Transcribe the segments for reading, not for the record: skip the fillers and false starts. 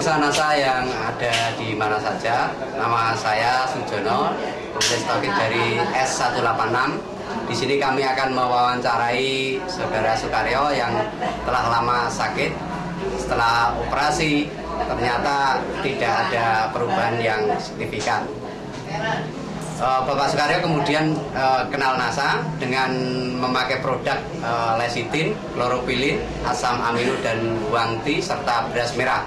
NASA yang ada di mana saja. Nama saya Sujono, penulis topik dari S186. Di sini kami akan mewawancarai Saudara Sukaryo yang telah lama sakit. Setelah operasi, ternyata tidak ada perubahan yang signifikan. Bapak Sukaryo kemudian kenal NASA dengan memakai produk lecitin, kloropilin, asam amino dan wangti serta beras merah.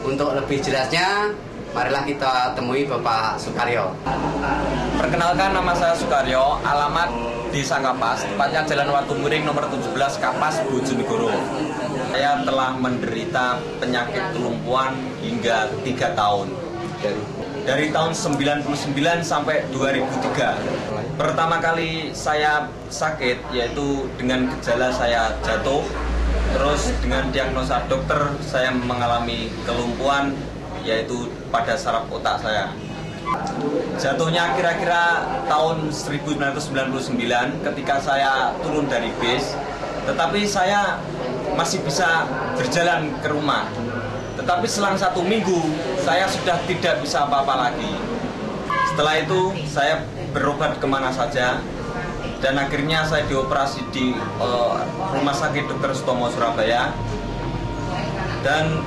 Untuk lebih jelasnya, marilah kita temui Bapak Sukaryo. Perkenalkan, nama saya Sukaryo, alamat Desa Kapas, tepatnya Jalan Watu Muring nomor 17 Kapas, Bojonegoro. Saya telah menderita penyakit kelumpuhan hingga 3 tahun. Dari tahun 99 sampai 2003. Pertama kali saya sakit yaitu dengan gejala saya jatuh. Terus dengan diagnosa dokter saya mengalami kelumpuhan yaitu pada saraf otak saya. Jatuhnya kira-kira tahun 1999 ketika saya turun dari bis. Tetapi saya masih bisa berjalan ke rumah. Tetapi selang 1 minggu saya sudah tidak bisa apa-apa lagi. Setelah itu saya berobat kemana saja. Dan akhirnya saya dioperasi di Rumah Sakit Dr. Sutomo Surabaya. Dan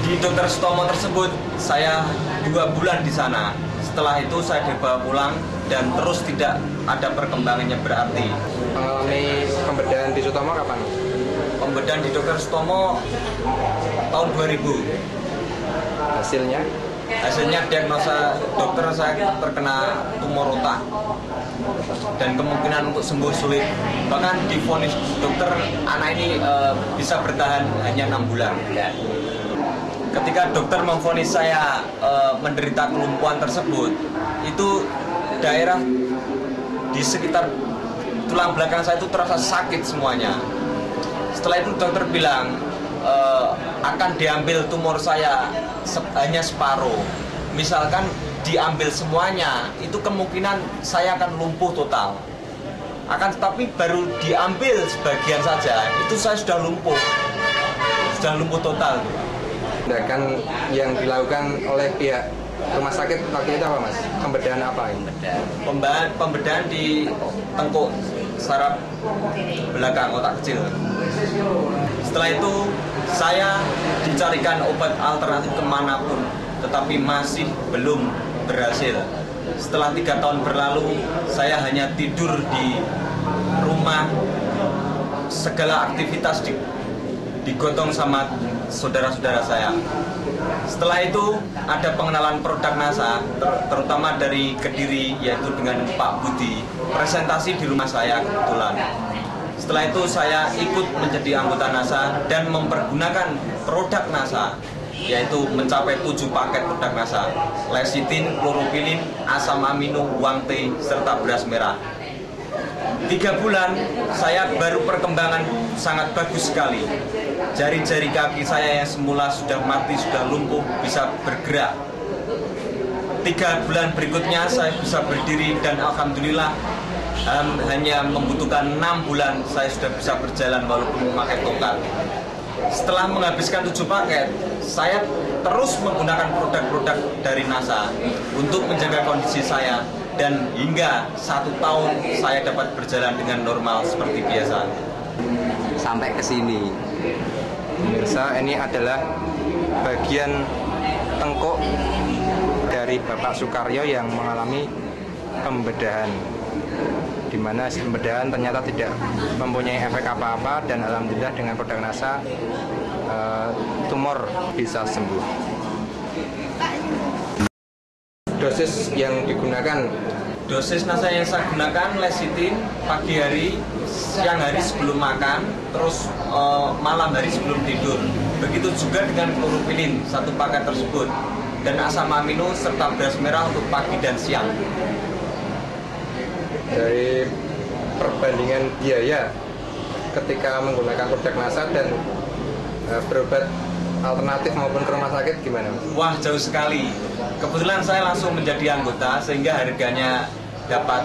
di Dr. Sutomo tersebut saya 2 bulan di sana. Setelah itu saya dibawa pulang dan terus tidak ada perkembangannya berarti. Mengalami pembedahan di Sutomo kapan? Pembedahan di Dr. Sutomo tahun 2000. Hasilnya diagnosa dokter saya terkena tumor otak dan kemungkinan untuk sembuh sulit. Bahkan divonis dokter anak ini bisa bertahan hanya 6 bulan. Ketika dokter memvonis saya menderita kelumpuhan tersebut, itu daerah di sekitar tulang belakang saya itu terasa sakit semuanya. Setelah itu dokter bilang akan diambil tumor saya hanya separuh. Misalkan diambil semuanya, itu kemungkinan saya akan lumpuh total. Akan tetapi baru diambil sebagian saja, itu saya sudah lumpuh total. Tindakan yang dilakukan oleh pihak rumah sakit waktu itu apa, Mas? Pembedahan apa ini? Pembedahan di tengkuk saraf belakang otak kecil. Setelah itu saya dicarikan obat alternatif kemanapun, tetapi masih belum berhasil. Setelah 3 tahun berlalu, saya hanya tidur di rumah. Segala aktivitas digotong sama saudara-saudara saya. Setelah itu ada pengenalan produk NASA, terutama dari Kediri, yaitu dengan Pak Budi. Presentasi di rumah saya kebetulan. Setelah itu saya ikut menjadi anggota NASA dan mempergunakan produk NASA, yaitu mencapai 7 paket produk NASA: lecitin, kloropilin, asam amino, wangti, serta beras merah. 3 bulan saya baru perkembangan sangat bagus sekali. Jari-jari kaki saya yang semula sudah mati, sudah lumpuh, bisa bergerak. 3 bulan berikutnya saya bisa berdiri dan alhamdulillah hanya membutuhkan 6 bulan saya sudah bisa berjalan walaupun memakai tongkat. Setelah menghabiskan 7 paket, saya terus menggunakan produk-produk dari NASA untuk menjaga kondisi saya. Dan hingga 1 tahun saya dapat berjalan dengan normal seperti biasa. Sampai ke sini. Pemirsa, ini adalah bagian tengkuk dari Bapak Sukaryo yang mengalami pembedahan, di mana pembedahan ternyata tidak mempunyai efek apa-apa dan alhamdulillah dengan produk NASA tumor bisa sembuh. Dosis yang digunakan? Dosis NASA yang saya gunakan lecitin pagi hari, siang hari sebelum makan, terus malam hari sebelum tidur. Begitu juga dengan kloropilin 1 paket tersebut, dan asam amino serta beras merah untuk pagi dan siang. Dari perbandingan biaya ketika menggunakan produk NASA dan berobat alternatif maupun ke rumah sakit gimana, Mas? Wah, jauh sekali. Kebetulan saya langsung menjadi anggota sehingga harganya dapat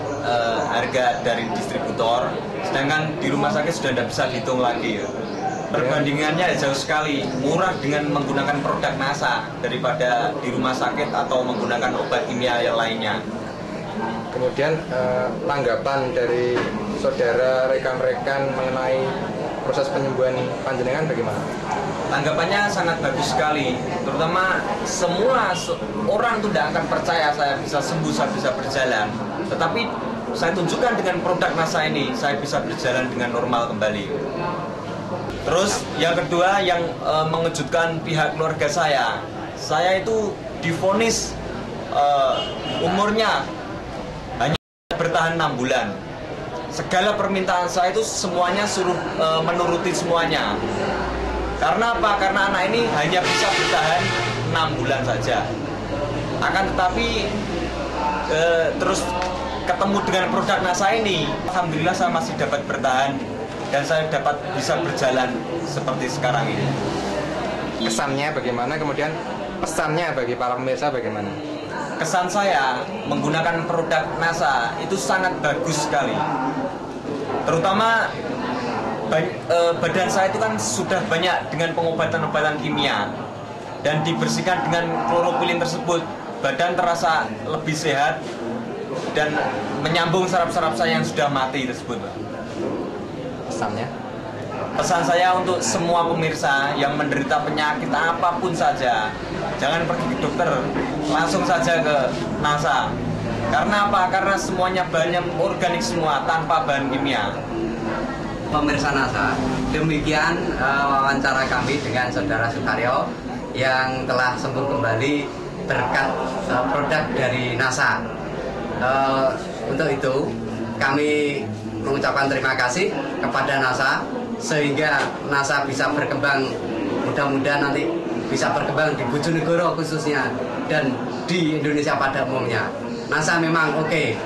harga dari distributor, sedangkan di rumah sakit sudah tidak bisa dihitung lagi. Perbandingannya jauh sekali, murah dengan menggunakan produk NASA daripada di rumah sakit atau menggunakan obat kimia yang lainnya. Kemudian tanggapan dari saudara rekan-rekan mengenai proses penyembuhan panjenengan bagaimana? Tanggapannya sangat bagus sekali, terutama semua orang tuh tidak akan percaya saya bisa sembuh, saya bisa berjalan. Tetapi saya tunjukkan dengan produk NASA ini, saya bisa berjalan dengan normal kembali. Terus yang kedua yang mengejutkan pihak keluarga saya itu divonis umurnya hanya bertahan 6 bulan. Segala permintaan saya itu semuanya suruh menuruti semuanya. Karena apa? Karena anak ini hanya bisa bertahan 6 bulan saja. Akan tetapi terus ketemu dengan produk NASA ini, alhamdulillah saya masih dapat bertahan dan saya dapat bisa berjalan seperti sekarang ini. Kesannya bagaimana? Kemudian pesannya bagi para pemirsa bagaimana? Kesan saya menggunakan produk NASA itu sangat bagus sekali. Terutama badan saya itu kan sudah banyak dengan pengobatan-obatan kimia dan dibersihkan dengan klorofilin tersebut. Badan terasa lebih sehat dan menyambung saraf-saraf saya yang sudah mati tersebut. Pesannya? Pesan saya untuk semua pemirsa yang menderita penyakit apapun saja, jangan pergi ke dokter, langsung saja ke NASA. Karena apa? Karena semuanya bahannya organik semua, tanpa bahan kimia. Pemirsa NASA, demikian wawancara kami dengan Saudara Sukaryo yang telah sembuh kembali berkat produk dari NASA. Untuk itu kami mengucapkan terima kasih kepada NASA sehingga NASA bisa berkembang, mudah-mudahan nanti bisa berkembang di Bojonegoro khususnya dan di Indonesia pada umumnya. NASA memang oke.